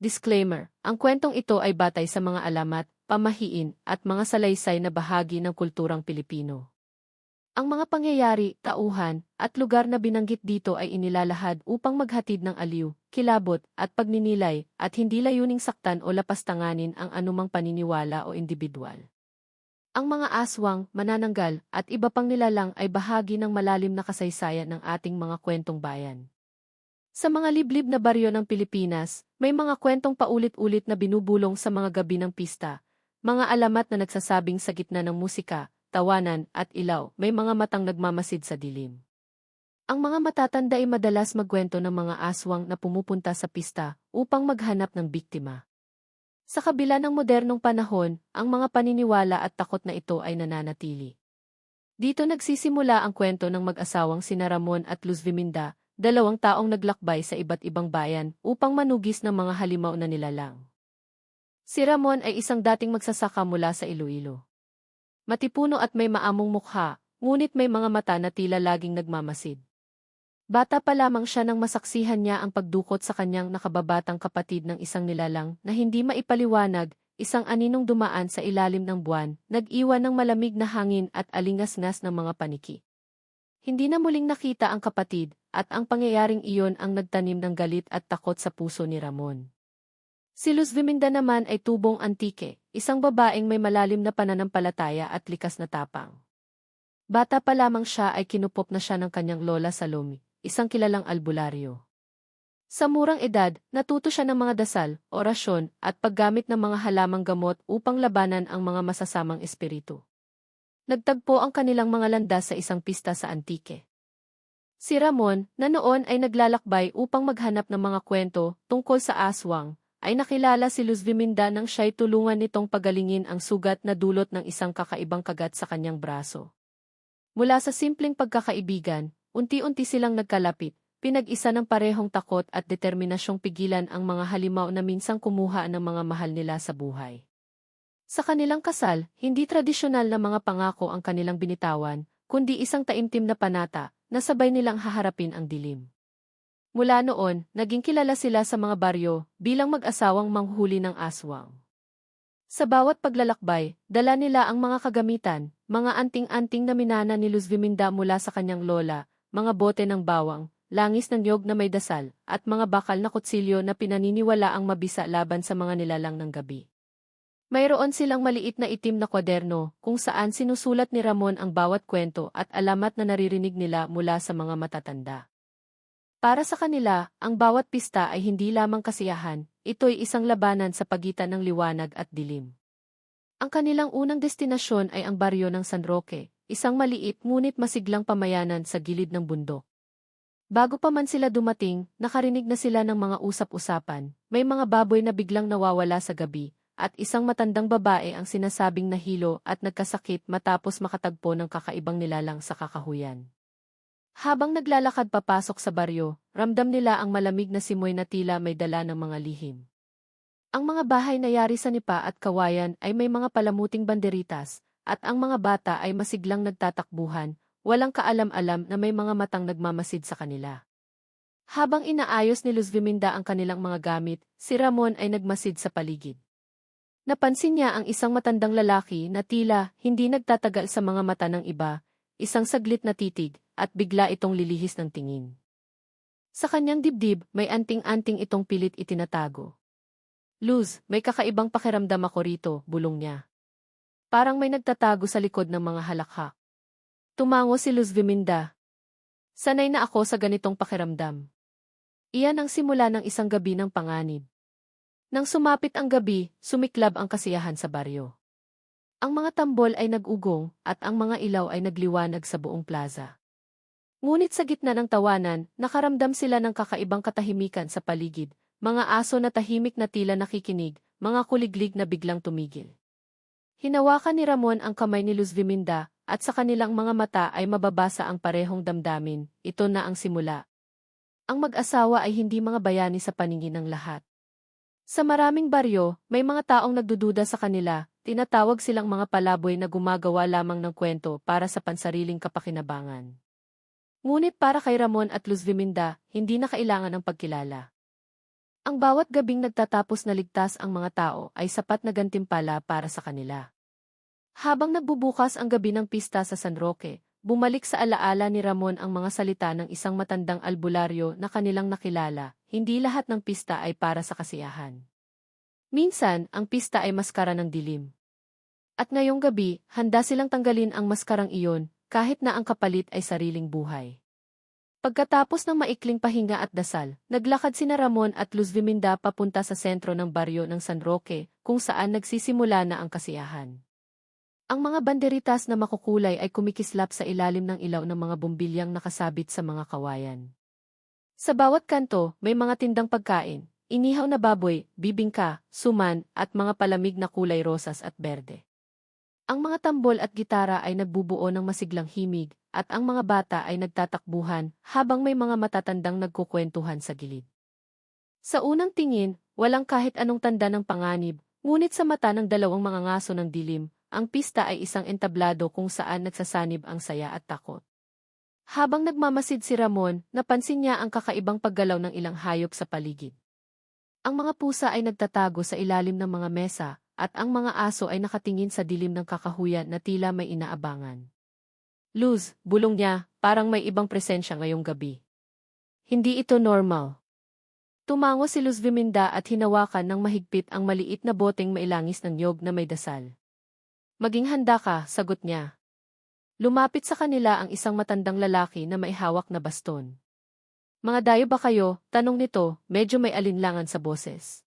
Disclaimer, ang kwentong ito ay batay sa mga alamat, pamahiin, at mga salaysay na bahagi ng kulturang Pilipino. Ang mga pangyayari, tauhan, at lugar na binanggit dito ay inilalahad upang maghatid ng aliw, kilabot, at pagninilay, at hindi layuning saktan o lapastanganin ang anumang paniniwala o individual. Ang mga aswang, manananggal, at iba pang nilalang ay bahagi ng malalim na kasaysayan ng ating mga kwentong bayan. Sa mga liblib na baryo ng Pilipinas, may mga kwentong paulit-ulit na binubulong sa mga gabi ng pista, mga alamat na nagsasabing sa gitna ng musika, tawanan, at ilaw, may mga matang nagmamasid sa dilim. Ang mga matatanda ay madalas magkwento ng mga aswang na pumupunta sa pista upang maghanap ng biktima. Sa kabila ng modernong panahon, ang mga paniniwala at takot na ito ay nananatili. Dito nagsisimula ang kwento ng mag-asawang sina Ramon at Luz Viminda, 2 taong naglakbay sa iba't ibang bayan upang manugis ng mga halimaw na nilalang. Si Ramon ay isang dating magsasaka mula sa Iloilo. Matipuno at may maamong mukha, ngunit may mga mata na tila laging nagmamasid. Bata pa lamang siya nang masaksihan niya ang pagdukot sa kanyang nakababatang kapatid ng isang nilalang na hindi maipaliwanag, isang aninong dumaan sa ilalim ng buwan, nag-iwan ng malamig na hangin at alingas-ngas ng mga paniki. Hindi na muling nakita ang kapatid, at ang pangyayaring iyon ang nagtanim ng galit at takot sa puso ni Ramon. Si Luz Viminda naman ay tubong antike, isang babaeng may malalim na pananampalataya at likas na tapang. Bata pa lamang siya ay kinupop na siya ng kanyang lola Salome, isang kilalang albularyo. Sa murang edad, natuto siya ng mga dasal, orasyon, at paggamit ng mga halamang gamot upang labanan ang mga masasamang espiritu. Nagtagpo ang kanilang mga landas sa isang pista sa Antique. Si Ramon, na noon ay naglalakbay upang maghanap ng mga kwento tungkol sa aswang, ay nakilala si Luz Viminda nang siya'y tulungan nitong pagalingin ang sugat na dulot ng isang kakaibang kagat sa kanyang braso. Mula sa simpleng pagkakaibigan, unti-unti silang nagkalapit, pinag-isa ng parehong takot at determinasyong pigilan ang mga halimaw na minsang kumuha ng mga mahal nila sa buhay. Sa kanilang kasal, hindi tradisyonal na mga pangako ang kanilang binitawan, kundi isang taimtim na panata, na sabay nilang haharapin ang dilim. Mula noon, naging kilala sila sa mga baryo bilang mag-asawang manghuli ng aswang. Sa bawat paglalakbay, dala nila ang mga kagamitan, mga anting-anting na minana ni Luz Viminda mula sa kanyang lola, mga bote ng bawang, langis ng niyog na may dasal, at mga bakal na kutsilyo na pinaniniwala ang mabisa laban sa mga nilalang ng gabi. Mayroon silang maliit na itim na kwaderno kung saan sinusulat ni Ramon ang bawat kwento at alamat na naririnig nila mula sa mga matatanda. Para sa kanila, ang bawat pista ay hindi lamang kasiyahan, ito'y isang labanan sa pagitan ng liwanag at dilim. Ang kanilang unang destinasyon ay ang baryo ng San Roque, isang maliit ngunit masiglang pamayanan sa gilid ng bundok. Bago pa man sila dumating, nakarinig na sila ng mga usap-usapan, may mga baboy na biglang nawawala sa gabi, at isang matandang babae ang sinasabing nahilo at nagkasakit matapos makatagpo ng kakaibang nilalang sa kakahuyan. Habang naglalakad papasok sa baryo, ramdam nila ang malamig na simoy na tila may dala ng mga lihim. Ang mga bahay na yari sa nipa at kawayan ay may mga palamuting banderitas, at ang mga bata ay masiglang nagtatakbuhan, walang kaalam-alam na may mga matang nagmamasid sa kanila. Habang inaayos ni Luz Viminda ang kanilang mga gamit, si Ramon ay nagmasid sa paligid. Napansin niya ang isang matandang lalaki na tila hindi nagtatagal sa mga mata ng iba, isang saglit na titig, at bigla itong lilihis ng tingin. Sa kanyang dibdib, may anting-anting itong pilit itinatago. Luz, may kakaibang pakiramdam ako rito, bulong niya. Parang may nagtatago sa likod ng mga halakhak. Tumango si Luz Viminda. Sanay na ako sa ganitong pakiramdam. Iyan ang simula ng isang gabi ng panganib. Nang sumapit ang gabi, sumiklab ang kasiyahan sa baryo. Ang mga tambol ay nag-ugong at ang mga ilaw ay nagliwanag sa buong plaza. Ngunit sa gitna ng tawanan, nakaramdam sila ng kakaibang katahimikan sa paligid, mga aso na tahimik na tila nakikinig, mga kuliglig na biglang tumigil. Hinawakan ni Ramon ang kamay ni Luz Viminda, at sa kanilang mga mata ay mababasa ang parehong damdamin, ito na ang simula. Ang mag-asawa ay hindi mga bayani sa paningin ng lahat. Sa maraming baryo, may mga taong nagdududa sa kanila, tinatawag silang mga palaboy na gumagawa lamang ng kwento para sa pansariling kapakinabangan. Ngunit para kay Ramon at Luz Viminda, hindi na kailangan ng pagkilala. Ang bawat gabing nagtatapos na ligtas ang mga tao ay sapat na gantimpala para sa kanila. Habang nagbubukas ang gabi ng pista sa San Roque, bumalik sa alaala ni Ramon ang mga salita ng isang matandang albularyo na kanilang nakilala, hindi lahat ng pista ay para sa kasiyahan. Minsan, ang pista ay maskara ng dilim. At ngayong gabi, handa silang tanggalin ang maskarang iyon, kahit na ang kapalit ay sariling buhay. Pagkatapos ng maikling pahinga at dasal, naglakad sina Ramon at Luz Viminda papunta sa sentro ng baryo ng San Roque, kung saan nagsisimula na ang kasiyahan. Ang mga banderitas na makukulay ay kumikislap sa ilalim ng ilaw ng mga bumbilyang nakasabit sa mga kawayan. Sa bawat kanto, may mga tindang pagkain, inihaw na baboy, bibingka, suman, at mga palamig na kulay rosas at berde. Ang mga tambol at gitara ay nagbubuo ng masiglang himig, at ang mga bata ay nagtatakbuhan habang may mga matatandang nagkukwentuhan sa gilid. Sa unang tingin, walang kahit anong tanda ng panganib, ngunit sa mata ng dalawang mga ngaso ng dilim, ang pista ay isang entablado kung saan nagsasanib ang saya at takot. Habang nagmamasid si Ramon, napansin niya ang kakaibang paggalaw ng ilang hayop sa paligid. Ang mga pusa ay nagtatago sa ilalim ng mga mesa, at ang mga aso ay nakatingin sa dilim ng kakahuyan na tila may inaabangan. Luz, bulong niya, parang may ibang presensya ngayong gabi. Hindi ito normal. Tumango si Luz Viminda at hinawakan ng mahigpit ang maliit na boteng mailangis ng niyog na may dasal. Maging handa ka, sagot niya. Lumapit sa kanila ang isang matandang lalaki na may hawak na baston. Mga dayo ba kayo? Tanong nito, medyo may alinlangan sa boses.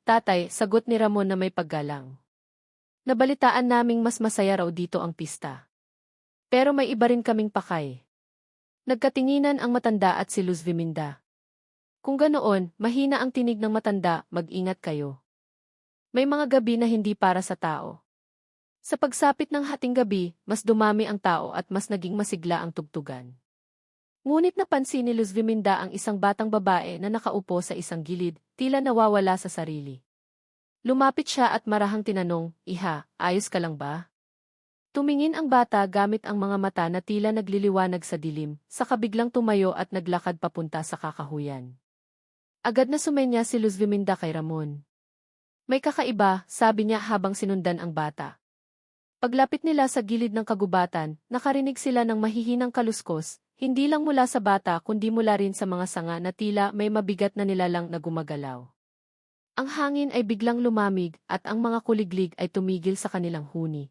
Tatay, sagot ni Ramon na may paggalang. Nabalitaan naming mas masaya raw dito ang pista. Pero may iba rin kaming pakay. Nagkatinginan ang matanda at si Luz Viminda. Kung ganoon, mahina ang tinig ng matanda, mag-ingat kayo. May mga gabi na hindi para sa tao. Sa pagsapit ng hating gabi, mas dumami ang tao at mas naging masigla ang tugtugan. Ngunit napansin ni Luz Viminda ang isang batang babae na nakaupo sa isang gilid, tila nawawala sa sarili. Lumapit siya at marahang tinanong, Iha, ayos ka lang ba? Tumingin ang bata gamit ang mga mata na tila nagliliwanag sa dilim, saka biglang tumayo at naglakad papunta sa kakahuyan. Agad na sumenya si Luz Viminda kay Ramon. May kakaiba, sabi niya habang sinundan ang bata. Paglapit nila sa gilid ng kagubatan, nakarinig sila ng mahihinang kaluskos, hindi lang mula sa bata kundi mula rin sa mga sanga na tila may mabigat na nilalang na gumagalaw. Ang hangin ay biglang lumamig at ang mga kuliglig ay tumigil sa kanilang huni.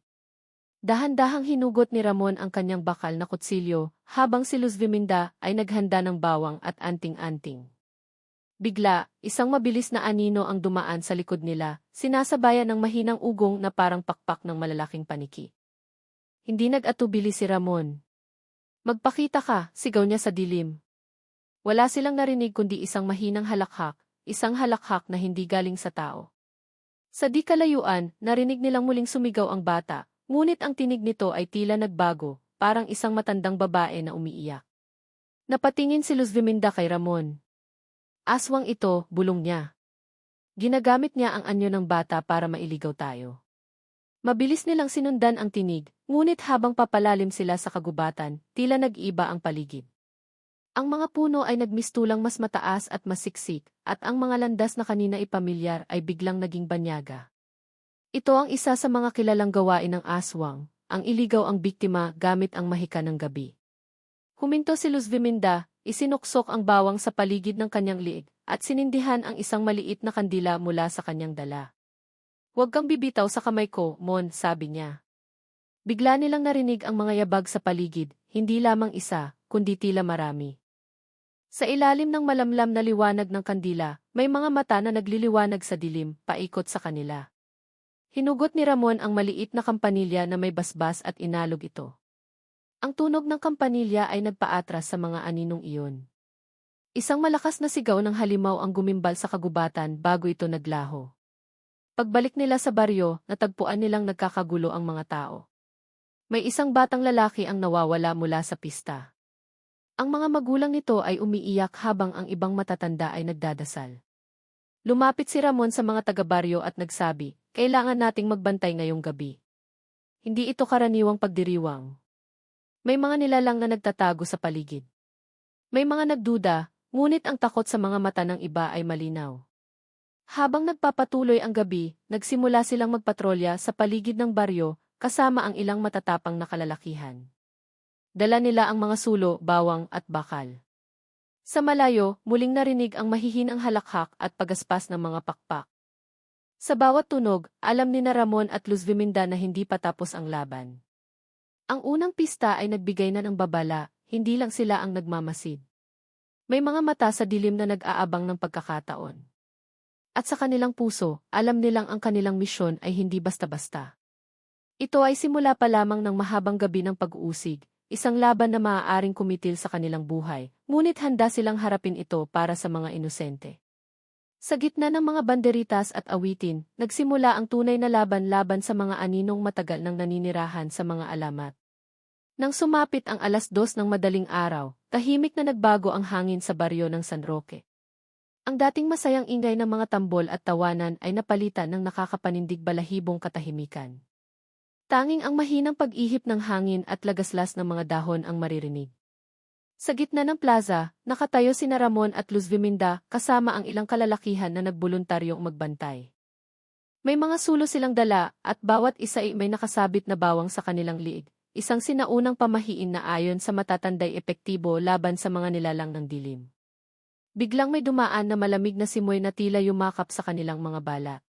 Dahan-dahang hinugot ni Ramon ang kanyang bakal na kutsilyo habang si Luz Viminda ay naghanda ng bawang at anting-anting. Bigla, isang mabilis na anino ang dumaan sa likod nila, sinasabayan ng mahinang ugong na parang pakpak ng malalaking paniki. Hindi nag-atubili si Ramon. Magpakita ka, sigaw niya sa dilim. Wala silang narinig kundi isang mahinang halakhak, isang halakhak na hindi galing sa tao. Sa di kalayuan, narinig nilang muling sumigaw ang bata, ngunit ang tinig nito ay tila nagbago, parang isang matandang babae na umiiyak. Napatingin si Luz Viminda kay Ramon. Aswang ito, bulong niya. Ginagamit niya ang anyo ng bata para mailigaw tayo. Mabilis nilang sinundan ang tinig, ngunit habang papalalim sila sa kagubatan, tila nag-iba ang paligid. Ang mga puno ay nagmistulang mas mataas at mas siksik, at ang mga landas na kanina ipamilyar ay biglang naging banyaga. Ito ang isa sa mga kilalang gawain ng aswang, ang iligaw ang biktima gamit ang mahika ng gabi. Huminto si Luz Viminda, isinuksok ang bawang sa paligid ng kanyang liig, at sinindihan ang isang maliit na kandila mula sa kanyang dala. Huwag kang bibitaw sa kamay ko, Mon, sabi niya. Bigla nilang narinig ang mga yabag sa paligid, hindi lamang isa, kundi tila marami. Sa ilalim ng malamlam na liwanag ng kandila, may mga mata na nagliliwanag sa dilim, paikot sa kanila. Hinugot ni Ramon ang maliit na kampanilya na may basbas at inalog ito. Ang tunog ng kampanilya ay nagpaatras sa mga aninong iyon. Isang malakas na sigaw ng halimaw ang gumimbal sa kagubatan bago ito naglaho. Pagbalik nila sa baryo, natagpuan nilang nagkakagulo ang mga tao. May isang batang lalaki ang nawawala mula sa pista. Ang mga magulang nito ay umiiyak habang ang ibang matatanda ay nagdadasal. Lumapit si Ramon sa mga taga-baryo at nagsabi, kailangan nating magbantay ngayong gabi. Hindi ito karaniwang pagdiriwang. May mga nilalang na nagtatago sa paligid. May mga nagduda, ngunit ang takot sa mga mata ng iba ay malinaw. Habang nagpapatuloy ang gabi, nagsimula silang magpatrolya sa paligid ng baryo, kasama ang ilang matatapang na kalalakihan. Dala nila ang mga sulo, bawang at bakal. Sa malayo, muling narinig ang mahihinang halakhak at pagaspas ng mga pakpak. Sa bawat tunog, alam ni na Ramon at Luz Viminda na hindi pa tapos ang laban. Ang unang pista ay nagbigay na ng babala, hindi lang sila ang nagmamasid. May mga mata sa dilim na nag-aabang ng pagkakataon. At sa kanilang puso, alam nilang ang kanilang misyon ay hindi basta-basta. Ito ay simula pa lamang ng mahabang gabi ng pag-uusig, isang laban na maaaring kumitil sa kanilang buhay, ngunit handa silang harapin ito para sa mga inosente. Sa gitna ng mga banderitas at awitin, nagsimula ang tunay na laban-laban sa mga aninong matagal nang naninirahan sa mga alamat. Nang sumapit ang 2:00 ng madaling araw, tahimik na nagbago ang hangin sa baryo ng San Roque. Ang dating masayang ingay ng mga tambol at tawanan ay napalitan ng nakakapanindig balahibong katahimikan. Tanging ang mahinang pag-ihip ng hangin at lagaslas ng mga dahon ang maririnig. Sa gitna ng plaza, nakatayo sina Ramon at Luz Viminda kasama ang ilang kalalakihan na nagboluntaryong magbantay. May mga sulo silang dala at bawat isa ay may nakasabit na bawang sa kanilang liig, isang sinaunang pamahiin na ayon sa matatanday epektibo laban sa mga nilalang ng dilim. Biglang may dumaan na malamig na simoy na tila yumakap sa kanilang mga balat.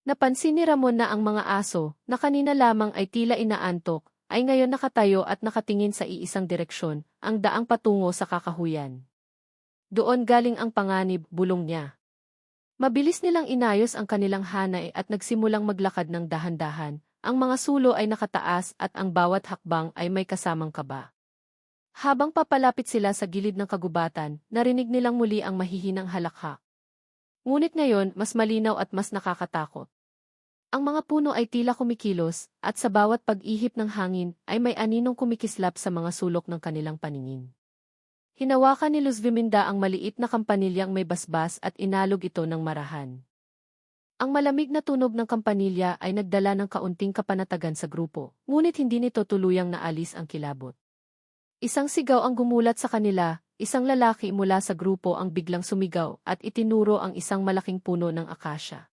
Napansin ni Ramon na ang mga aso, na kanina lamang ay tila inaantok, ay ngayon nakatayo at nakatingin sa iisang direksyon, ang daang patungo sa kakahuyan. Doon galing ang panganib, bulong niya. Mabilis nilang inayos ang kanilang hanay at nagsimulang maglakad ng dahan-dahan, ang mga sulo ay nakataas at ang bawat hakbang ay may kasamang kaba. Habang papalapit sila sa gilid ng kagubatan, narinig nilang muli ang mahihinang halakhak. Ngunit ngayon, mas malinaw at mas nakakatakot. Ang mga puno ay tila kumikilos, at sa bawat pag-ihip ng hangin ay may aninong kumikislap sa mga sulok ng kanilang paningin. Hinawakan ni Luz Viminda ang maliit na kampanilyang may basbas at inalog ito ng marahan. Ang malamig na tunog ng kampanilya ay nagdala ng kaunting kapanatagan sa grupo, ngunit hindi nito tuluyang naalis ang kilabot. Isang sigaw ang gumulat sa kanila, isang lalaki mula sa grupo ang biglang sumigaw at itinuro ang isang malaking puno ng akasya.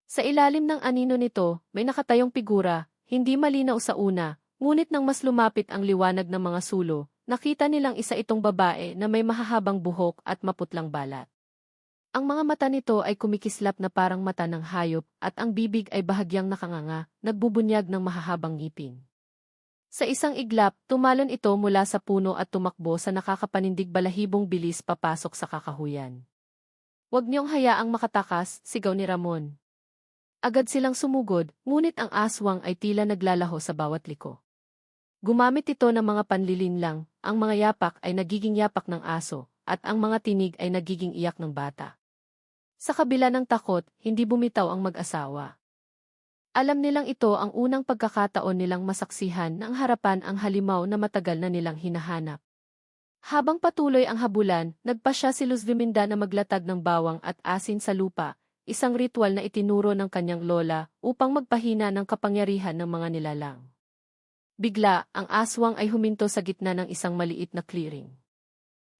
Sa ilalim ng anino nito, may nakatayong figura, hindi malinaw sa una, ngunit nang mas lumapit ang liwanag ng mga sulo, nakita nilang isa itong babae na may mahahabang buhok at maputlang balat. Ang mga mata nito ay kumikislap na parang mata ng hayop at ang bibig ay bahagyang nakanganga, nagbubunyag ng mahahabang ngipin. Sa isang iglap, tumalon ito mula sa puno at tumakbo sa nakakapanindig balahibong bilis papasok sa kakahuyan. "Huwag niyong hayaang makatakas," sigaw ni Ramon. Agad silang sumugod, ngunit ang aswang ay tila naglalaho sa bawat liko. Gumamit ito ng mga panlilinlang, ang mga yapak ay nagiging yapak ng aso, at ang mga tinig ay nagiging iyak ng bata. Sa kabila ng takot, hindi bumitaw ang mag-asawa. Alam nilang ito ang unang pagkakataon nilang masaksihan ng harapan ang halimaw na matagal na nilang hinahanap. Habang patuloy ang habulan, nagpasya si Luz Viminda na maglatag ng bawang at asin sa lupa, isang ritual na itinuro ng kanyang lola upang magpahina ng kapangyarihan ng mga nilalang. Bigla, ang aswang ay huminto sa gitna ng isang maliit na clearing.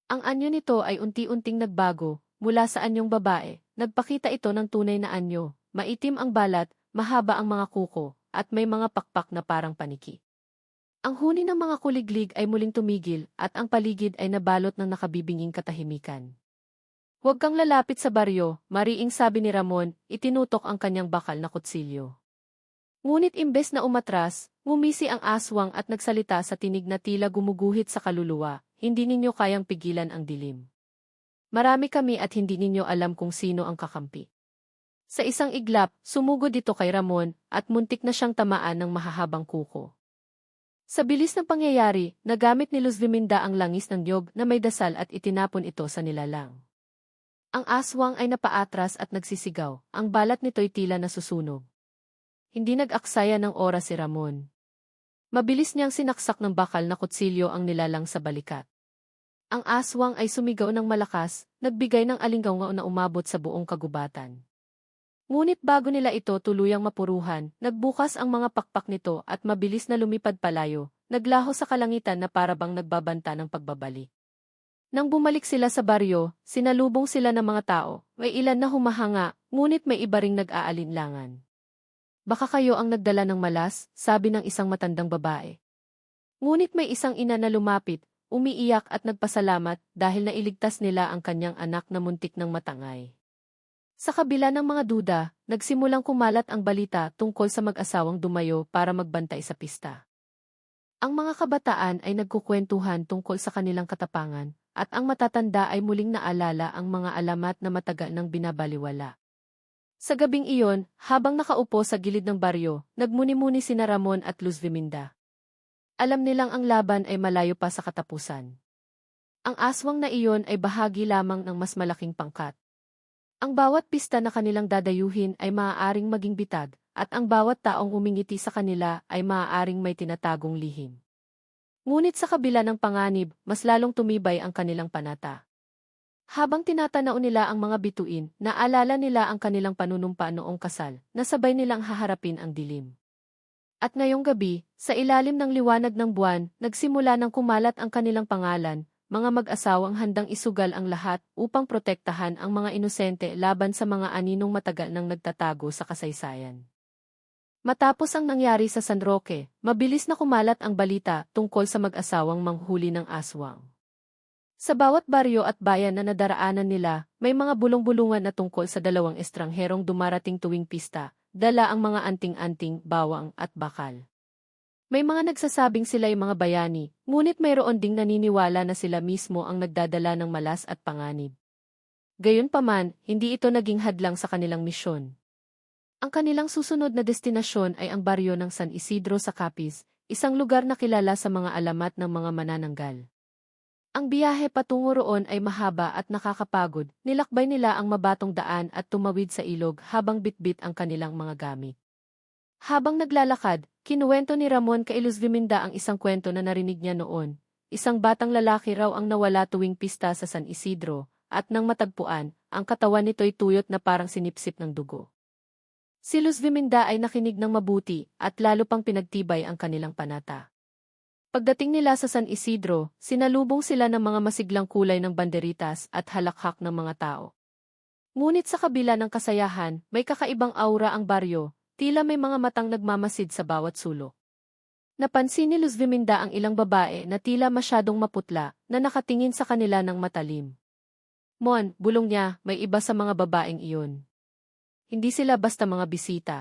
Ang anyo nito ay unti-unting nagbago, mula sa anyong babae, nagpakita ito ng tunay na anyo, maitim ang balat, mahaba ang mga kuko, at may mga pakpak na parang paniki. Ang huni ng mga kuliglig ay muling tumigil at ang paligid ay nabalot ng nakabibinging katahimikan. "Huwag kang lalapit sa baryo," mariing sabi ni Ramon, itinutok ang kanyang bakal na kutsilyo. Ngunit imbes na umatras, ngumisi ang aswang at nagsalita sa tinig na tila gumuguhit sa kaluluwa, "Hindi ninyo kayang pigilan ang dilim. Marami kami at hindi ninyo alam kung sino ang kakampi." Sa isang iglap, sumugod ito kay Ramon at muntik na siyang tamaan ng mahahabang kuko. Sa bilis ng pangyayari, nagamit ni Luz Viminda ang langis ng niyog na may dasal at itinapon ito sa nilalang. Ang aswang ay napaatras at nagsisigaw, ang balat nito'y tila nasusunog. Hindi nag-aksaya ng oras si Ramon. Mabilis niyang sinaksak ng bakal na kutsilyo ang nilalang sa balikat. Ang aswang ay sumigaw ng malakas, nagbigay ng alingaw na umabot sa buong kagubatan. Ngunit bago nila ito tuluyang mapuruhan, nagbukas ang mga pakpak nito at mabilis na lumipad palayo, naglaho sa kalangitan na parabang nagbabanta ng pagbabalik. Nang bumalik sila sa baryo, sinalubong sila ng mga tao, may ilan na humahanga, ngunit may iba ring nag-aalinlangan. Baka kayo ang nagdala ng malas, sabi ng isang matandang babae. Ngunit may isang ina na lumapit, umiiyak at nagpasalamat dahil nailigtas nila ang kanyang anak na muntik ng matangay. Sa kabila ng mga duda, nagsimulang kumalat ang balita tungkol sa mag-asawang dumayo para magbantay sa pista. Ang mga kabataan ay nagkukwentuhan tungkol sa kanilang katapangan, at ang matatanda ay muling naalala ang mga alamat na matagal nang binabaliwala. Sa gabing iyon, habang nakaupo sa gilid ng baryo, nagmuni-muni sina Ramon at Luz Viminda. Alam nilang ang laban ay malayo pa sa katapusan. Ang aswang na iyon ay bahagi lamang ng mas malaking pangkat. Ang bawat pista na kanilang dadayuhin ay maaaring maging bitag, at ang bawat taong humingiti sa kanila ay maaaring may tinatagong lihim. Ngunit sa kabila ng panganib, mas lalong tumibay ang kanilang panata. Habang tinatanaw nila ang mga bituin, naalala nila ang kanilang panunumpa noong kasal, na sabay nilang haharapin ang dilim. At ngayong gabi, sa ilalim ng liwanag ng buwan, nagsimula ng kumalat ang kanilang pangalan, mga mag-asawang handang isugal ang lahat upang protektahan ang mga inosente laban sa mga aninong matagal nang nagtatago sa kasaysayan. Matapos ang nangyari sa San Roque, mabilis na kumalat ang balita tungkol sa mag-asawang manghuli ng aswang. Sa bawat baryo at bayan na nadaraanan nila, may mga bulong-bulungan na tungkol sa dalawang estrangherong dumarating tuwing pista, dala ang mga anting-anting, bawang at bakal. May mga nagsasabing sila'y mga bayani, ngunit mayroon ding naniniwala na sila mismo ang nagdadala ng malas at panganib. Gayunpaman, hindi ito naging hadlang sa kanilang misyon. Ang kanilang susunod na destinasyon ay ang baryo ng San Isidro sa Capiz, isang lugar na kilala sa mga alamat ng mga manananggal. Ang biyahe patungo roon ay mahaba at nakakapagod, nilakbay nila ang mabatong daan at tumawid sa ilog habang bitbit ang kanilang mga gamit. Habang naglalakad, kinuwento ni Ramon kay Luz Viminda ang isang kwento na narinig niya noon. Isang batang lalaki raw ang nawala tuwing pista sa San Isidro, at nang matagpuan, ang katawan nito'y tuyot na parang sinipsip ng dugo. Si Luz Viminda ay nakinig ng mabuti at lalo pang pinagtibay ang kanilang panata. Pagdating nila sa San Isidro, sinalubong sila ng mga masiglang kulay ng banderitas at halakhak ng mga tao. Ngunit sa kabila ng kasayahan, may kakaibang aura ang baryo, tila may mga matang nagmamasid sa bawat sulok. Napansin ni Luz Viminda ang ilang babae na tila masyadong maputla na nakatingin sa kanila ng matalim. Mon, bulong niya, may iba sa mga babaeng iyon. Hindi sila basta mga bisita.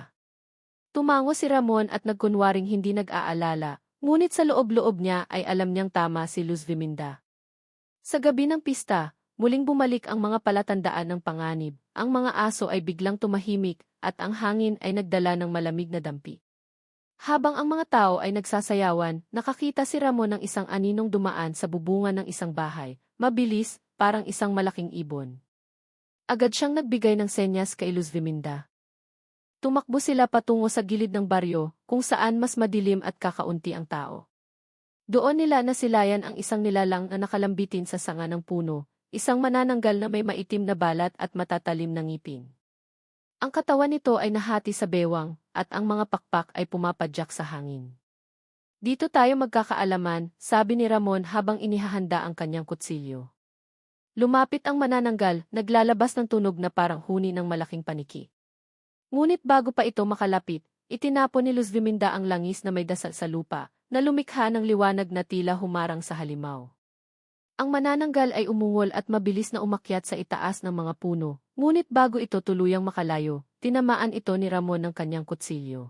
Tumango si Ramon at nagkunwaring hindi nag-aalala, ngunit sa loob-loob niya ay alam niyang tama si Luz Viminda. Sa gabi ng pista, muling bumalik ang mga palatandaan ng panganib, ang mga aso ay biglang tumahimik at ang hangin ay nagdala ng malamig na dampi. Habang ang mga tao ay nagsasayawan, nakakita si Ramon ng isang aninong dumaan sa bubungan ng isang bahay, mabilis, parang isang malaking ibon. Agad siyang nagbigay ng senyas kay Luz Viminda. Tumakbo sila patungo sa gilid ng baryo, kung saan mas madilim at kakaunti ang tao. Doon nila nasilayan ang isang nilalang na nakalambitin sa sanga ng puno, isang manananggal na may maitim na balat at matatalim na ngipin. Ang katawan nito ay nahati sa bewang, at ang mga pakpak ay pumapadyak sa hangin. Dito tayo magkakaalaman, sabi ni Ramon habang inihahanda ang kanyang kutsilyo. Lumapit ang manananggal, naglalabas ng tunog na parang huni ng malaking paniki. Ngunit bago pa ito makalapit, itinapon ni Luz Viminda ang langis na may dasal sa lupa, na lumikha ng liwanag na tila humarang sa halimaw. Ang manananggal ay umungol at mabilis na umakyat sa itaas ng mga puno, ngunit bago ito tuluyang makalayo, tinamaan ito ni Ramon ng kanyang kutsilyo.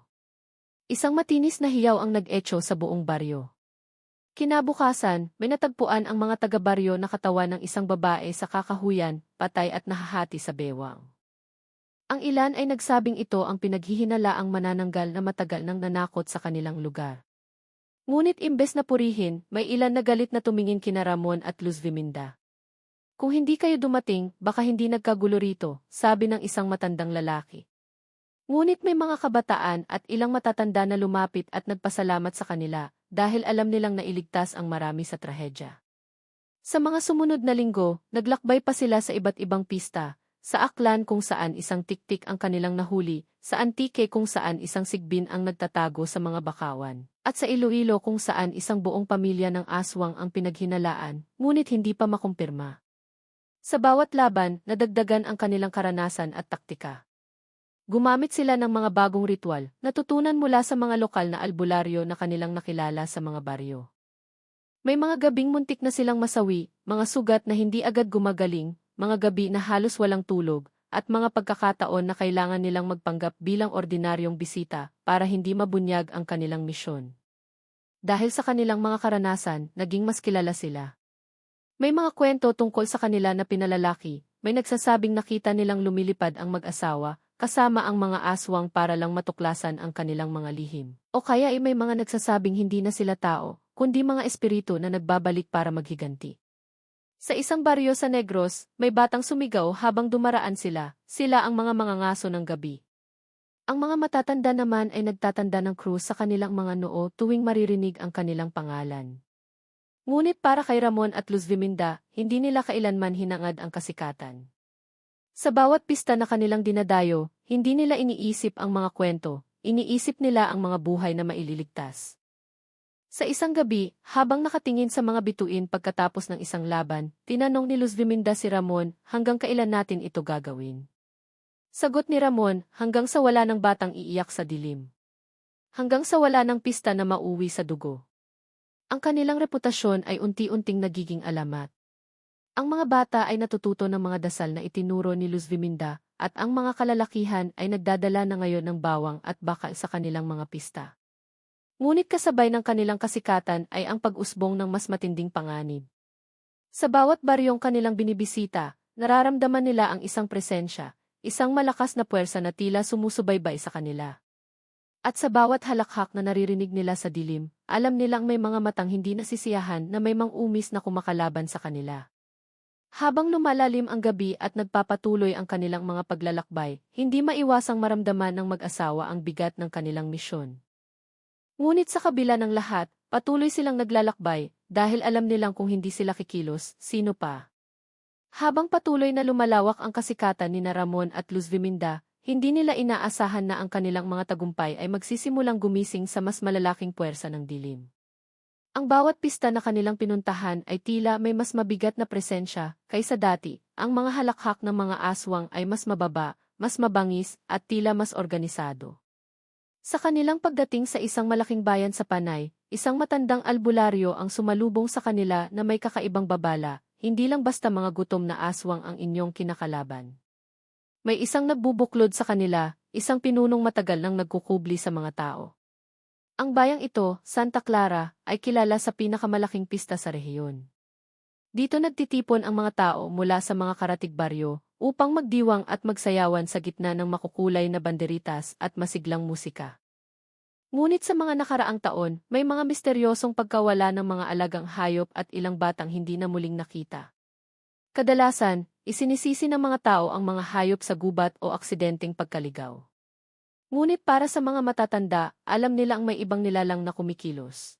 Isang matinis na hiyaw ang nag-etso sa buong baryo. Kinabukasan, may natagpuan ang mga taga-baryo na katawan ng isang babae sa kakahuyan, patay at nahahati sa bewang. Ang ilan ay nagsabing ito ang pinaghihinalaang manananggal na matagal nang nanakot sa kanilang lugar. Ngunit imbes na purihin, may ilan na galit na tumingin kina Ramon at Luz Viminda. Kung hindi kayo dumating, baka hindi nagkagulo rito, sabi ng isang matandang lalaki. Ngunit may mga kabataan at ilang matatanda na lumapit at nagpasalamat sa kanila, dahil alam nilang nailigtas ang marami sa trahedya. Sa mga sumunod na linggo, naglakbay pa sila sa iba't ibang pista, sa Aklan kung saan isang tiktik ang kanilang nahuli, sa Antique kung saan isang sigbin ang nagtatago sa mga bakawan, At sa Iloilo kung saan isang buong pamilya ng aswang ang pinaghinalaan, ngunit hindi pa makumpirma. Sa bawat laban, nadagdagan ang kanilang karanasan at taktika. Gumamit sila ng mga bagong ritual, natutunan mula sa mga lokal na albularyo na kanilang nakilala sa mga baryo. May mga gabing muntik na silang masawi, mga sugat na hindi agad gumagaling, mga gabi na halos walang tulog, at mga pagkakataon na kailangan nilang magpanggap bilang ordinaryong bisita para hindi mabunyag ang kanilang misyon. Dahil sa kanilang mga karanasan, naging mas kilala sila. May mga kwento tungkol sa kanila na pinalalaki, may nagsasabing nakita nilang lumilipad ang mag-asawa, kasama ang mga aswang para lang matuklasan ang kanilang mga lihim. O kaya ay may mga nagsasabing hindi na sila tao, kundi mga espiritu na nagbabalik para maghiganti. Sa isang baryo sa Negros, may batang sumigaw habang dumaraan sila ang mga mangangaso ng gabi. Ang mga matatanda naman ay nagtatanda ng krus sa kanilang mga noo tuwing maririnig ang kanilang pangalan. Ngunit para kay Ramon at Luz Viminda, hindi nila kailanman hinangad ang kasikatan. Sa bawat pista na kanilang dinadayo, hindi nila iniisip ang mga kwento, iniisip nila ang mga buhay na maililigtas. Sa isang gabi, habang nakatingin sa mga bituin pagkatapos ng isang laban, tinanong ni Luz Viminda si Ramon, hanggang kailan natin ito gagawin? Sagot ni Ramon, hanggang sa wala ng batang iiyak sa dilim. Hanggang sa wala ng pista na mauwi sa dugo. Ang kanilang reputasyon ay unti-unting nagiging alamat. Ang mga bata ay natututo ng mga dasal na itinuro ni Luz Viminda, at ang mga kalalakihan ay nagdadala na ngayon ng bawang at bakal sa kanilang mga pista. Ngunit kasabay ng kanilang kasikatan ay ang pag-usbong ng mas matinding panganib. Sa bawat baryong kanilang binibisita, nararamdaman nila ang isang presensya, isang malakas na puwersa na tila sumusubaybay sa kanila. At sa bawat halakhak na naririnig nila sa dilim, alam nilang may mga matang hindi nasisiyahan na may mang-umis na kumakalaban sa kanila. Habang lumalalim ang gabi at nagpapatuloy ang kanilang mga paglalakbay, hindi maiwasang maramdaman ng mag-asawa ang bigat ng kanilang misyon. Ngunit sa kabila ng lahat, patuloy silang naglalakbay, dahil alam nilang kung hindi sila kikilos, sino pa. Habang patuloy na lumalawak ang kasikatan ni Ramon at Luz Viminda, hindi nila inaasahan na ang kanilang mga tagumpay ay magsisimulang gumising sa mas malalaking puwersa ng dilim. Ang bawat pista na kanilang pinuntahan ay tila may mas mabigat na presensya kaysa dati, ang mga halakhak ng mga aswang ay mas mababa, mas mabangis, at tila mas organisado. Sa kanilang pagdating sa isang malaking bayan sa Panay, isang matandang albularyo ang sumalubong sa kanila na may kakaibang babala, hindi lang basta mga gutom na aswang ang inyong kinakalaban. May isang nagbubuklod sa kanila, isang pinunong matagal nang nagkukubli sa mga tao. Ang bayang ito, Santa Clara, ay kilala sa pinakamalaking pista sa rehiyon. Dito nagtitipon ang mga tao mula sa mga karatig baryo, upang magdiwang at magsayawan sa gitna ng makukulay na banderitas at masiglang musika. Ngunit sa mga nakaraang taon, may mga misteryosong pagkawala ng mga alagang hayop at ilang batang hindi na muling nakita. Kadalasan, isinisisi ng mga tao ang mga hayop sa gubat o aksidenteng pagkaligaw. Ngunit para sa mga matatanda, alam nila ang may ibang nilalang na kumikilos.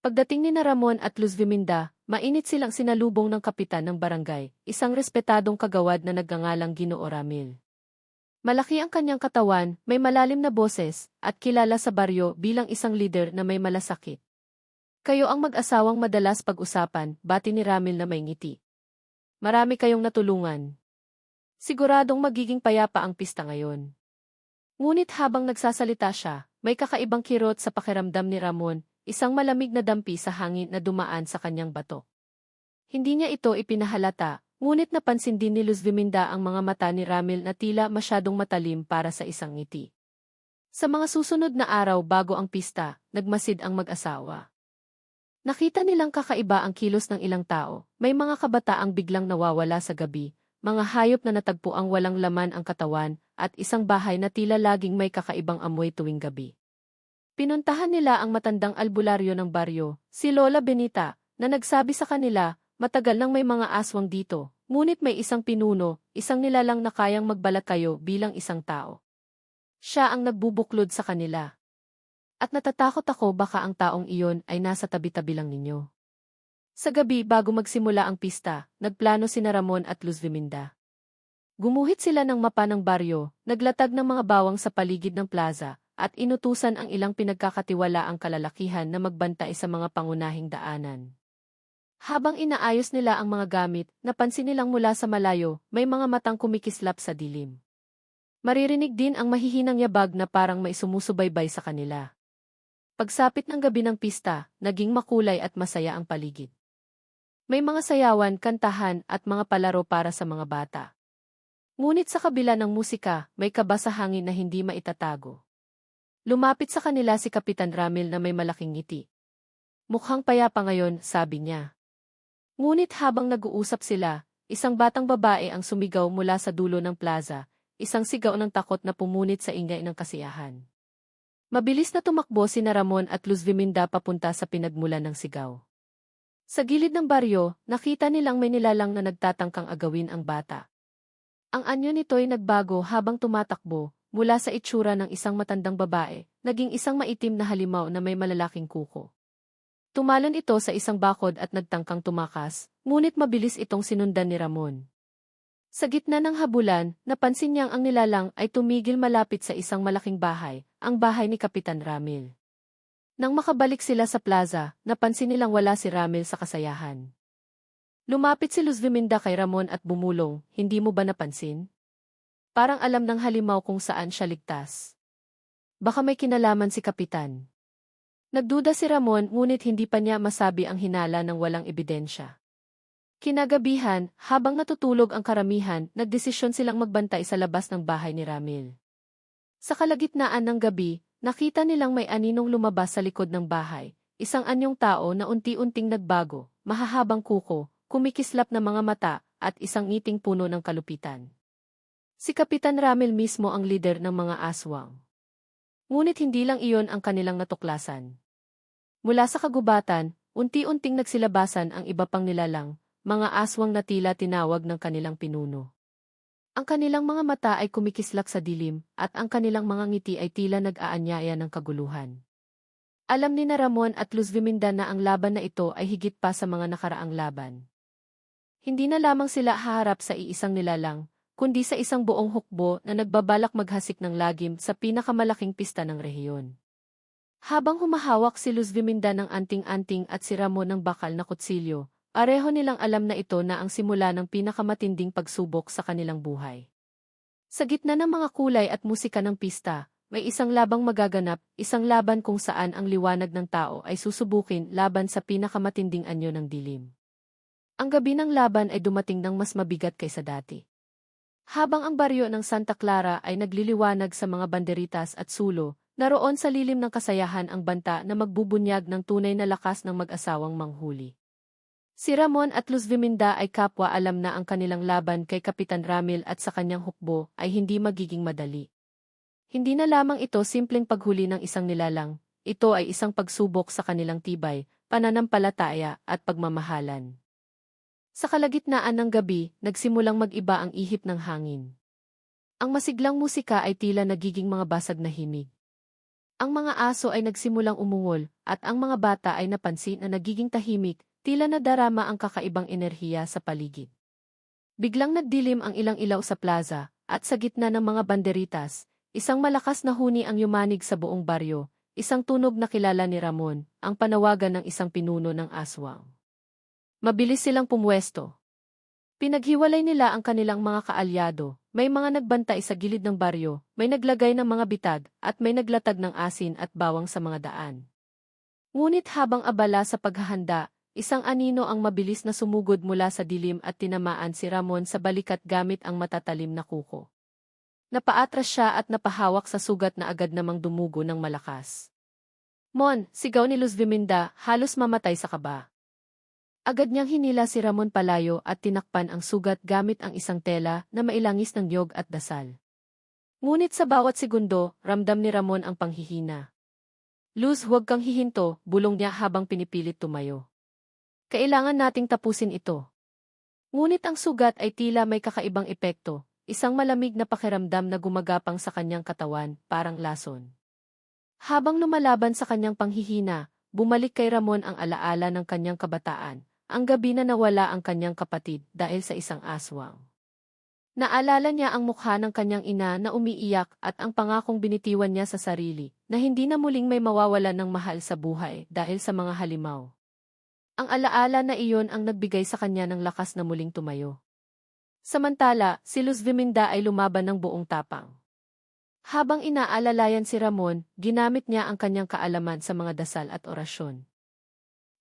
Pagdating ni Ramon at Luz Viminda, mainit silang sinalubong ng kapitan ng barangay, isang respetadong kagawad na nagngangalang Ginoo Ramil. Malaki ang kanyang katawan, may malalim na boses, at kilala sa baryo bilang isang leader na may malasakit. Kayo ang mag-asawang madalas pag-usapan, bati ni Ramil na may ngiti. Marami kayong natulungan. Siguradong magiging payapa ang pista ngayon. Ngunit habang nagsasalita siya, may kakaibang kirot sa pakiramdam ni Ramon, isang malamig na dampi sa hangin na dumaan sa kanyang batok. Hindi niya ito ipinahalata, ngunit napansin din ni Luz Viminda ang mga mata ni Ramil na tila masyadong matalim para sa isang ngiti. Sa mga susunod na araw bago ang pista, nagmasid ang mag-asawa. Nakita nilang kakaiba ang kilos ng ilang tao, may mga kabataang biglang nawawala sa gabi, mga hayop na natagpuang walang laman ang katawan, at isang bahay na tila laging may kakaibang amoy tuwing gabi. Pinuntahan nila ang matandang albularyo ng baryo, si Lola Benita, na nagsabi sa kanila, matagal nang may mga aswang dito, ngunit may isang pinuno, isang nilalang na kayang magbalat kayo bilang isang tao. Siya ang nagbubuklod sa kanila. At natatakot ako baka ang taong iyon ay nasa tabi-tabi lang ninyo. Sa gabi bago magsimula ang pista, nagplano sina Ramon at Luz Viminda. Gumuhit sila ng mapa ng baryo, naglatag ng mga bawang sa paligid ng plaza, at inutusan ang ilang pinagkakatiwalaang kalalakihan na magbantay sa mga pangunahing daanan. Habang inaayos nila ang mga gamit, napansin nilang mula sa malayo, may mga matang kumikislap sa dilim. Maririnig din ang mahihinang yabag na parang may sumusubaybay sa kanila. Pagsapit ng gabi ng pista, naging makulay at masaya ang paligid. May mga sayawan, kantahan at mga palaro para sa mga bata. Ngunit sa kabila ng musika, may kaba sa hangin na hindi maitatago. Lumapit sa kanila si Kapitan Ramil na may malaking ngiti. Mukhang payapa ngayon, sabi niya. Ngunit habang nag-uusap sila, isang batang babae ang sumigaw mula sa dulo ng plaza, isang sigaw ng takot na pumunit sa ingay ng kasiyahan. Mabilis na tumakbo sina Ramon at Luz Viminda papunta sa pinagmulan ng sigaw. Sa gilid ng baryo, nakita nilang may nilalang na nagtatangkang agawin ang bata. Ang anyo nito'y nagbago habang tumatakbo, mula sa itsura ng isang matandang babae, naging isang maitim na halimaw na may malalaking kuko. Tumalon ito sa isang bakod at nagtangkang tumakas, ngunit mabilis itong sinundan ni Ramon. Sa gitna ng habulan, napansin niyang ang nilalang ay tumigil malapit sa isang malaking bahay, ang bahay ni Kapitan Ramil. Nang makabalik sila sa plaza, napansin nilang wala si Ramil sa kasayahan. Lumapit si Luz Viminda kay Ramon at bumulong, hindi mo ba napansin? Parang alam ng halimaw kung saan siya ligtas. Baka may kinalaman si Kapitan. Nagduda si Ramon ngunit hindi pa niya masabi ang hinala ng walang ebidensya. Kinagabihan, habang natutulog ang karamihan, nagdesisyon silang magbantay sa labas ng bahay ni Ramil. Sa kalagitnaan ng gabi, nakita nilang may aninong lumabas sa likod ng bahay, isang anyong tao na unti-unting nagbago, mahahabang kuko, kumikislap na mga mata, at isang ngiting puno ng kalupitan. Si Kapitan Ramil mismo ang lider ng mga aswang. Ngunit hindi lang iyon ang kanilang natuklasan. Mula sa kagubatan, unti-unting nagsilabasan ang iba pang nilalang, mga aswang na tila tinawag ng kanilang pinuno. Ang kanilang mga mata ay kumikislap sa dilim, at ang kanilang mga ngiti ay tila nag-aanyaya ng kaguluhan. Alam ni Ramon at Luz Viminda na ang laban na ito ay higit pa sa mga nakaraang laban. Hindi na lamang sila haharap sa iisang nilalang, kundi sa isang buong hukbo na nagbabalak maghasik ng lagim sa pinakamalaking pista ng rehiyon. Habang humahawak si Luz Viminda ng anting-anting at si Ramon ng bakal na kutsilyo, pareho nilang alam na ito na ang simula ng pinakamatinding pagsubok sa kanilang buhay. Sa gitna ng mga kulay at musika ng pista, may isang labang magaganap, isang laban kung saan ang liwanag ng tao ay susubukin laban sa pinakamatinding anyo ng dilim. Ang gabi ng laban ay dumating ng mas mabigat kaysa dati. Habang ang baryo ng Santa Clara ay nagliliwanag sa mga banderitas at sulo, naroon sa lilim ng kasayahan ang banta na magbubunyag ng tunay na lakas ng mag-asawang manghuli. Si Ramon at Luz Viminda ay kapwa alam na ang kanilang laban kay Kapitan Ramil at sa kanyang hukbo ay hindi magiging madali. Hindi na lamang ito simpleng paghuli ng isang nilalang, ito ay isang pagsubok sa kanilang tibay, pananampalataya at pagmamahalan. Sa kalagitnaan ng gabi, nagsimulang mag-iba ang ihip ng hangin. Ang masiglang musika ay tila nagiging mga basag na himig. Ang mga aso ay nagsimulang umungol, at ang mga bata ay napansin na nagiging tahimik, tila nadarama ang kakaibang enerhiya sa paligid. Biglang nagdilim ang ilang ilaw sa plaza, at sa gitna ng mga banderitas, isang malakas na huni ang yumanig sa buong baryo, isang tunog na kilala ni Ramon, ang panawagan ng isang pinuno ng aswang. Mabilis silang pumwesto. Pinaghiwalay nila ang kanilang mga kaalyado, may mga nagbantay sa gilid ng baryo, may naglagay ng mga bitag, at may naglatag ng asin at bawang sa mga daan. Ngunit habang abala sa paghahanda, isang anino ang mabilis na sumugod mula sa dilim at tinamaan si Ramon sa balikat gamit ang matatalim na kuko. Napaatras siya at napahawak sa sugat na agad namang dumugo ng malakas. Mon, sigaw ni Luz Viminda, halos mamatay sa kaba. Agad niyang hinila si Ramon palayo at tinakpan ang sugat gamit ang isang tela na mailangis ng niyog at dasal. Ngunit sa bawat segundo, ramdam ni Ramon ang panghihina. Luz, huwag kang hihinto, bulong niya habang pinipilit tumayo. Kailangan nating tapusin ito. Ngunit ang sugat ay tila may kakaibang epekto, isang malamig na pakiramdam na gumagapang sa kanyang katawan, parang lason. Habang lumalaban sa kanyang panghihina, bumalik kay Ramon ang alaala ng kanyang kabataan, ang gabi na nawala ang kanyang kapatid dahil sa isang aswang. Naalala niya ang mukha ng kanyang ina na umiiyak at ang pangakong binitiwan niya sa sarili na hindi na muling may mawawalan ng mahal sa buhay dahil sa mga halimaw. Ang alaala na iyon ang nagbigay sa kanya ng lakas na muling tumayo. Samantala, si Luz Viminda ay lumaban ng buong tapang. Habang inaalalayan si Ramon, ginamit niya ang kanyang kaalaman sa mga dasal at orasyon.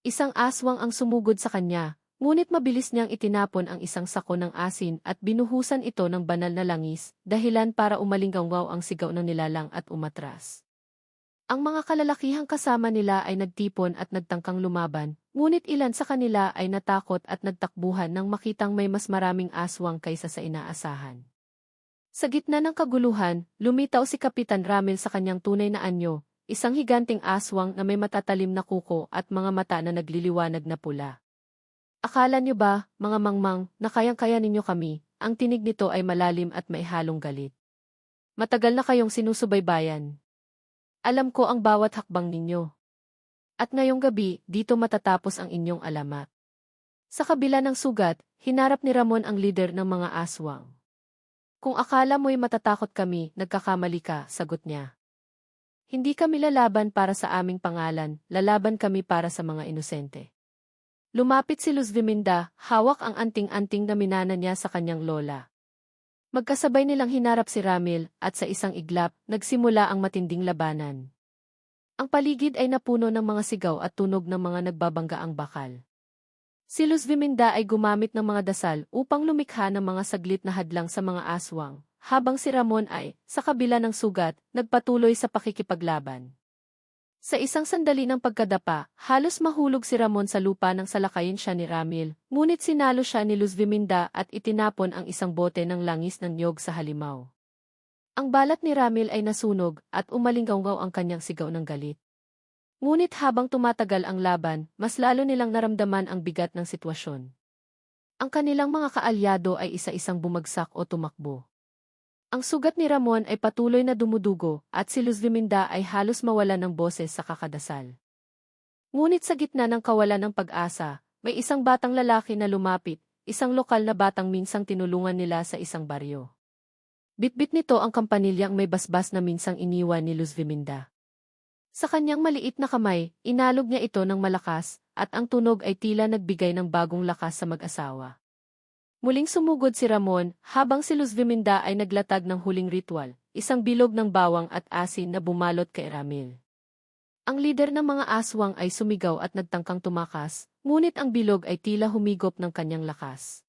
Isang aswang ang sumugod sa kanya, ngunit mabilis niyang itinapon ang isang sako ng asin at binuhusan ito ng banal na langis, dahilan para umalinggaw ang sigaw ng nilalang at umatras. Ang mga kalalakihang kasama nila ay nagtipon at nagtangkang lumaban, ngunit ilan sa kanila ay natakot at nagtakbuhan nang makitang may mas maraming aswang kaysa sa inaasahan. Sa gitna ng kaguluhan, lumitaw si Kapitan Ramil sa kanyang tunay na anyo, isang higanting aswang na may matatalim na kuko at mga mata na nagliliwanag na pula. Akala niyo ba, mga mangmang, na kayang-kaya ninyo kami? Ang tinig nito ay malalim at may halong galit. Matagal na kayong sinusubaybayan. Alam ko ang bawat hakbang ninyo. At ngayong gabi, dito matatapos ang inyong alamat. Sa kabila ng sugat, hinarap ni Ramon ang lider ng mga aswang. Kung akala mo'y matatakot kami, nagkakamali ka, sagot niya. Hindi kami lalaban para sa aming pangalan, lalaban kami para sa mga inosente. Lumapit si Luz Viminda, hawak ang anting-anting na minana niya sa kanyang lola. Magkasabay nilang hinarap si Ramil, at sa isang iglap, nagsimula ang matinding labanan. Ang paligid ay napuno ng mga sigaw at tunog ng mga nagbabanggaang bakal. Si Luz Viminda ay gumamit ng mga dasal upang lumikha ng mga saglit na hadlang sa mga aswang, habang si Ramon ay, sa kabila ng sugat, nagpatuloy sa pakikipaglaban. Sa isang sandali ng pagkadapa, halos mahulog si Ramon sa lupa nang salakayin siya ni Ramil, ngunit sinalo siya ni Luz Viminda at itinapon ang isang bote ng langis ng niyog sa halimaw. Ang balat ni Ramil ay nasunog at umalinggaw ang kanyang sigaw ng galit. Ngunit habang tumatagal ang laban, mas lalo nilang naramdaman ang bigat ng sitwasyon. Ang kanilang mga kaalyado ay isa-isang bumagsak o tumakbo. Ang sugat ni Ramon ay patuloy na dumudugo at si Luz Viminda ay halos mawala ng boses sa kakadasal. Ngunit sa gitna ng kawalan ng pag-asa, may isang batang lalaki na lumapit, isang lokal na batang minsang tinulungan nila sa isang baryo. Bitbit nito ang kampanilyang may basbas na minsang iniwan ni Luz Viminda. Sa kanyang maliit na kamay, inalog niya ito ng malakas, at ang tunog ay tila nagbigay ng bagong lakas sa mag-asawa. Muling sumugod si Ramon, habang si Luz Viminda ay naglatag ng huling ritual, isang bilog ng bawang at asin na bumalot kay Ramil. Ang lider ng mga aswang ay sumigaw at nagtangkang tumakas, ngunit ang bilog ay tila humigop ng kanyang lakas.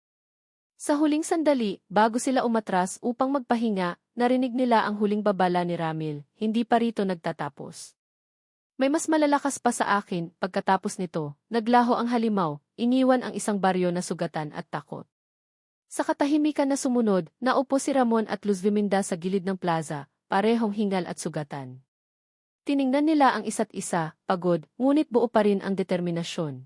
Sa huling sandali, bago sila umatras upang magpahinga, narinig nila ang huling babala ni Ramil, hindi pa rito nagtatapos. May mas malalakas pa sa akin, pagkatapos nito, naglaho ang halimaw, iniwan ang isang baryo na sugatan at takot. Sa katahimikan na sumunod, naupo si Ramon at Luz Viminda sa gilid ng plaza, parehong hingal at sugatan. Tiningnan nila ang isa't isa, pagod, ngunit buo pa rin ang determinasyon.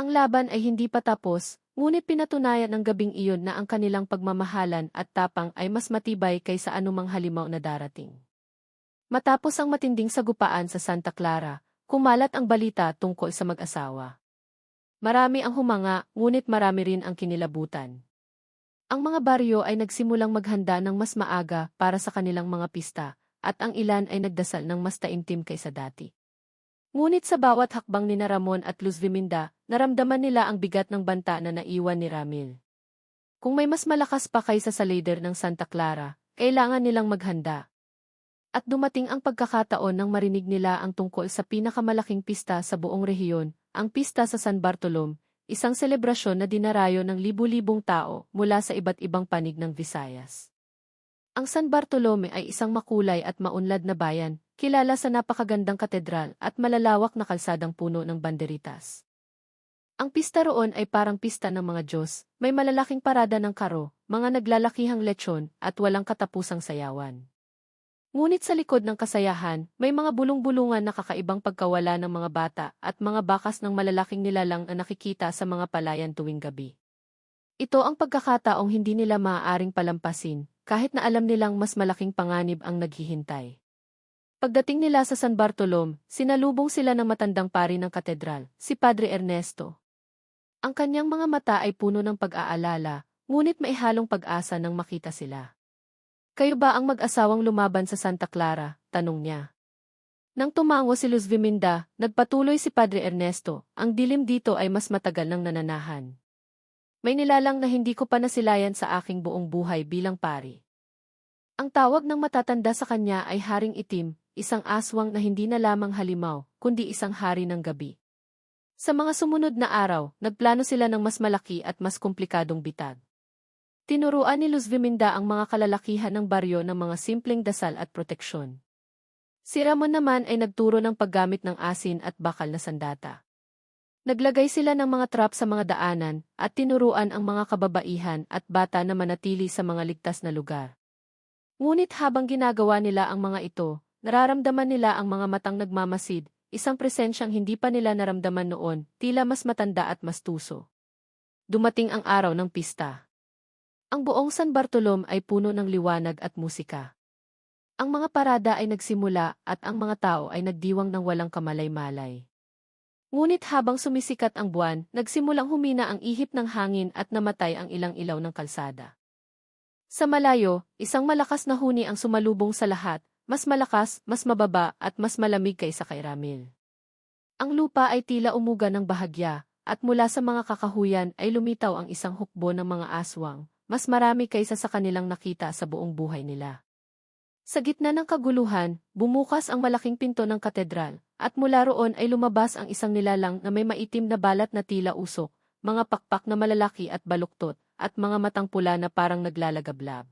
Ang laban ay hindi pa tapos, ngunit pinatunayan ng gabing iyon na ang kanilang pagmamahalan at tapang ay mas matibay kaysa anumang halimaw na darating. Matapos ang matinding sagupaan sa Santa Clara, kumalat ang balita tungkol sa mag-asawa. Marami ang humanga, ngunit marami rin ang kinilabutan. Ang mga baryo ay nagsimulang maghanda ng mas maaga para sa kanilang mga pista, at ang ilan ay nagdasal ng mas taimtim kaysa dati. Ngunit sa bawat hakbang ni Ramon at Luz Viminda, naramdaman nila ang bigat ng banta na naiwan ni Ramil. Kung may mas malakas pa kaysa sa leader ng Santa Clara, kailangan nilang maghanda. At dumating ang pagkakataon nang marinig nila ang tungkol sa pinakamalaking pista sa buong rehiyon, ang pista sa San Bartolome, isang selebrasyon na dinarayo ng libu-libong tao mula sa iba't ibang panig ng Visayas. Ang San Bartolome ay isang makulay at maunlad na bayan, kilala sa napakagandang katedral at malalawak na kalsadang puno ng banderitas. Ang pista roon ay parang pista ng mga Diyos, may malalaking parada ng karo, mga naglalakihang lechon, at walang katapusang sayawan. Ngunit sa likod ng kasayahan, may mga bulong-bulungan na kakaibang pagkawala ng mga bata at mga bakas ng malalaking nilalang na nakikita sa mga palayan tuwing gabi. Ito ang pagkakataong hindi nila maaaring palampasin, kahit na alam nilang mas malaking panganib ang naghihintay. Pagdating nila sa San Bartolome, sinalubong sila ng matandang pari ng katedral, si Padre Ernesto. Ang kanyang mga mata ay puno ng pag-aalala, ngunit may halong pag-asa nang makita sila. Kayo ba ang mag-asawang lumaban sa Santa Clara? Tanong niya. Nang tumango si Luz Viminda, nagpatuloy si Padre Ernesto, ang dilim dito ay mas matagal nang nananahan. May nilalang na hindi ko pa nasilayan sa aking buong buhay bilang pari. Ang tawag ng matatanda sa kanya ay Haring Itim, isang aswang na hindi na lamang halimaw, kundi isang hari ng gabi. Sa mga sumunod na araw, nagplano sila ng mas malaki at mas komplikadong bitag. Tinuruan ni Luz Viminda ang mga kalalakihan ng baryo ng mga simpleng dasal at proteksyon. Si Ramon naman ay nagturo ng paggamit ng asin at bakal na sandata. Naglagay sila ng mga trap sa mga daanan at tinuruan ang mga kababaihan at bata na manatili sa mga ligtas na lugar. Ngunit habang ginagawa nila ang mga ito, nararamdaman nila ang mga matang nagmamasid, isang presensyang hindi pa nila naramdaman noon, tila mas matanda at mas tuso. Dumating ang araw ng pista. Ang buong San Bartolome ay puno ng liwanag at musika. Ang mga parada ay nagsimula at ang mga tao ay nagdiwang ng walang kamalay-malay. Ngunit habang sumisikat ang buwan, nagsimulang humina ang ihip ng hangin at namatay ang ilang ilaw ng kalsada. Sa malayo, isang malakas na huni ang sumalubong sa lahat, mas malakas, mas mababa at mas malamig kaysa kay Ramil. Ang lupa ay tila umuga ng bahagya, at mula sa mga kakahuyan ay lumitaw ang isang hukbo ng mga aswang, mas marami kaysa sa kanilang nakita sa buong buhay nila. Sa gitna ng kaguluhan, bumukas ang malaking pinto ng katedral, at mula roon ay lumabas ang isang nilalang na may maitim na balat na tila usok, mga pakpak na malalaki at baluktot, at mga matang pula na parang naglalagablab.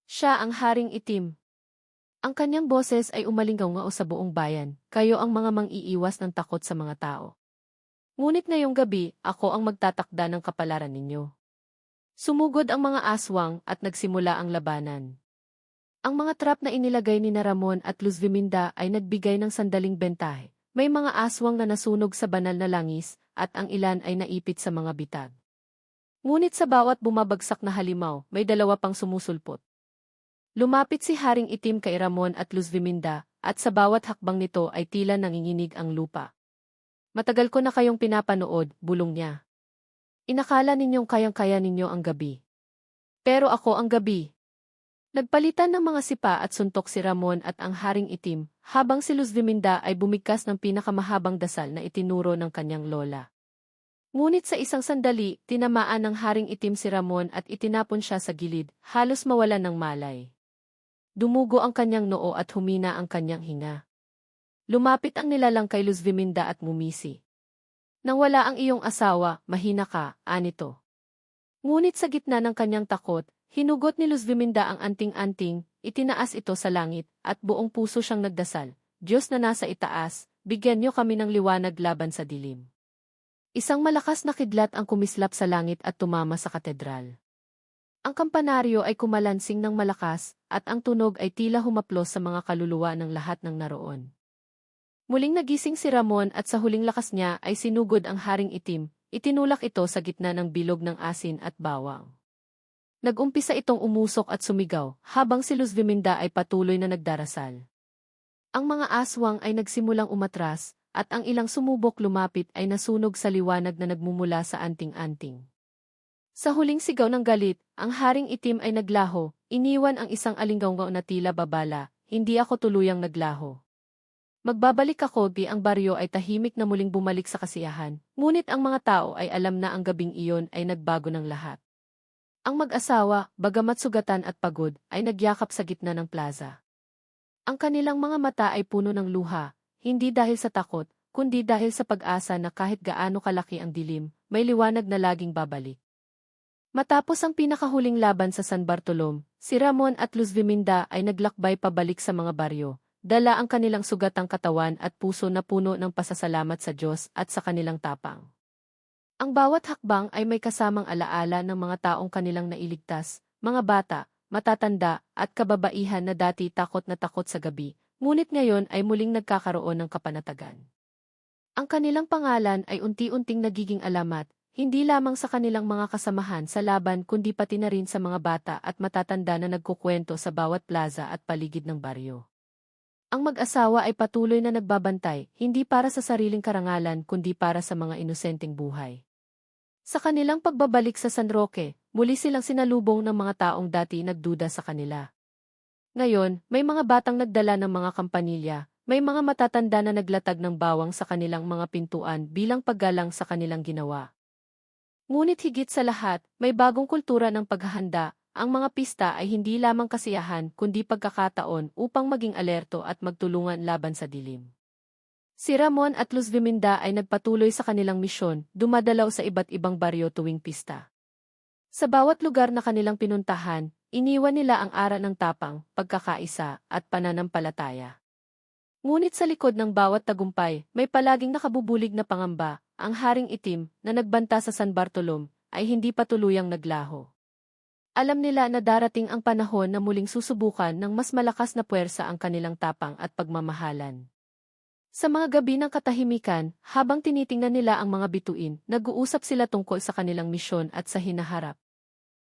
Siya ang Haring Itim. Ang kanyang boses ay umalingaw-ngao sa buong bayan, kayo ang mga mang-iiwas ng takot sa mga tao. Ngunit ngayong gabi, ako ang magtatakda ng kapalaran ninyo. Sumugod ang mga aswang at nagsimula ang labanan. Ang mga trap na inilagay ni Ramon at Luz Viminda ay nagbigay ng sandaling bentahe. May mga aswang na nasunog sa banal na langis, at ang ilan ay naipit sa mga bitag. Ngunit sa bawat bumabagsak na halimaw, may dalawa pang sumusulpot. Lumapit si Haring Itim kay Ramon at Luz Viminda, at sa bawat hakbang nito ay tila nanginginig ang lupa. Matagal ko na kayong pinapanood, bulong niya. Inakala ninyong kayang-kaya ninyo ang gabi. Pero ako ang gabi. Nagpalitan ng mga sipa at suntok si Ramon at ang Haring Itim, habang si Luz Viminda ay bumigkas ng pinakamahabang dasal na itinuro ng kanyang lola. Ngunit sa isang sandali, tinamaan ng Haring Itim si Ramon at itinapon siya sa gilid, halos mawalan ng malay. Dumugo ang kanyang noo at humina ang kanyang hinga. Lumapit ang nilalang kay Luz Viminda at ngumisi. Nang wala ang iyong asawa, mahina ka, anito. Ngunit sa gitna ng kanyang takot, hinugot ni Luz Viminda ang anting-anting, itinaas ito sa langit, at buong puso siyang nagdasal, Diyos na nasa itaas, bigyan niyo kami ng liwanag laban sa dilim. Isang malakas na kidlat ang kumislap sa langit at tumama sa katedral. Ang kampanaryo ay kumalansing ng malakas, at ang tunog ay tila humaplos sa mga kaluluwa ng lahat ng naroon. Muling nagising si Ramon at sa huling lakas niya ay sinugod ang Haring Itim, itinulak ito sa gitna ng bilog ng asin at bawang. Nag-umpisa itong umusok at sumigaw, habang si Luz Viminda ay patuloy na nagdarasal. Ang mga aswang ay nagsimulang umatras, at ang ilang sumubok lumapit ay nasunog sa liwanag na nagmumula sa anting-anting. Sa huling sigaw ng galit, ang Haring Itim ay naglaho, iniwan ang isang alinggaw na tila babala, hindi ako tuluyang naglaho. Magbabalik ako ang baryo ay tahimik na muling bumalik sa kasiyahan, ngunit ang mga tao ay alam na ang gabing iyon ay nagbago ng lahat. Ang mag-asawa, bagamat sugatan at pagod, ay nagyakap sa gitna ng plaza. Ang kanilang mga mata ay puno ng luha, hindi dahil sa takot, kundi dahil sa pag-asa na kahit gaano kalaki ang dilim, may liwanag na laging babalik. Matapos ang pinakahuling laban sa San Bartolome, si Ramon at Luz Viminda ay naglakbay pabalik sa mga baryo, dala ang kanilang sugatang katawan at puso na puno ng pasasalamat sa Diyos at sa kanilang tapang. Ang bawat hakbang ay may kasamang alaala ng mga taong kanilang nailigtas, mga bata, matatanda, at kababaihan na dati takot na takot sa gabi, ngunit ngayon ay muling nagkakaroon ng kapanatagan. Ang kanilang pangalan ay unti-unting nagiging alamat, hindi lamang sa kanilang mga kasamahan sa laban kundi pati na rin sa mga bata at matatanda na nagkukwento sa bawat plaza at paligid ng baryo. Ang mag-asawa ay patuloy na nagbabantay, hindi para sa sariling karangalan kundi para sa mga inosenteng buhay. Sa kanilang pagbabalik sa San Roque, muli silang sinalubong ng mga taong dati nagduda sa kanila. Ngayon, may mga batang nagdala ng mga kampanilya, may mga matatanda na naglatag ng bawang sa kanilang mga pintuan bilang paggalang sa kanilang ginawa. Ngunit higit sa lahat, may bagong kultura ng paghahanda. Ang mga pista ay hindi lamang kasiyahan kundi pagkakataon upang maging alerto at magtulungan laban sa dilim. Si Ramon at Luz Viminda ay nagpatuloy sa kanilang misyon, dumadalaw sa iba't ibang baryo tuwing pista. Sa bawat lugar na kanilang pinuntahan, iniwan nila ang aral ng tapang, pagkakaisa, at pananampalataya. Ngunit sa likod ng bawat tagumpay, may palaging nakabubulig na pangamba, ang haring itim na nagbanta sa San Bartolome ay hindi pa tuluyang naglaho. Alam nila na darating ang panahon na muling susubukan ng mas malakas na puwersa ang kanilang tapang at pagmamahalan. Sa mga gabi ng katahimikan, habang tinitingnan nila ang mga bituin, nag-uusap sila tungkol sa kanilang misyon at sa hinaharap.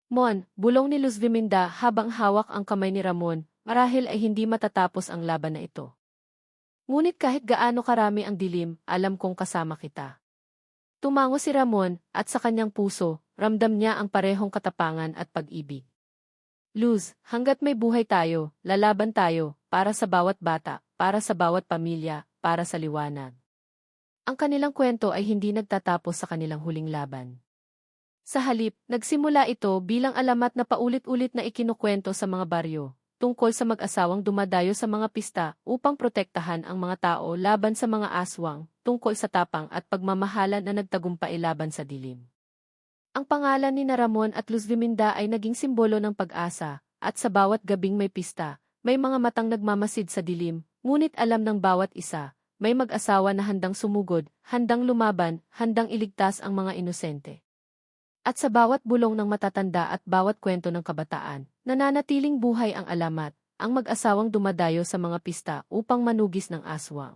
Mon, bulong ni Luz Viminda habang hawak ang kamay ni Ramon, marahil ay hindi matatapos ang laban na ito. Ngunit kahit gaano karami ang dilim, alam kong kasama kita. Tumango si Ramon, at sa kanyang puso, ramdam niya ang parehong katapangan at pag-ibig. Luz, hanggat may buhay tayo, lalaban tayo, para sa bawat bata, para sa bawat pamilya, para sa liwanag. Ang kanilang kwento ay hindi nagtatapos sa kanilang huling laban. Sa halip, nagsimula ito bilang alamat na paulit-ulit na ikinukwento sa mga baryo, tungkol sa mag-asawang dumadayo sa mga pista upang protektahan ang mga tao laban sa mga aswang, tungkol sa tapang at pagmamahalan na nagtagumpay laban sa dilim. Ang pangalan ni Ramon at Luz Viminda ay naging simbolo ng pag-asa, at sa bawat gabing may pista, may mga matang nagmamasid sa dilim, ngunit alam ng bawat isa, may mag-asawa na handang sumugod, handang lumaban, handang iligtas ang mga inosente. At sa bawat bulong ng matatanda at bawat kwento ng kabataan, nananatiling buhay ang alamat, ang mag-asawang dumadayo sa mga pista upang manugis ng aswang.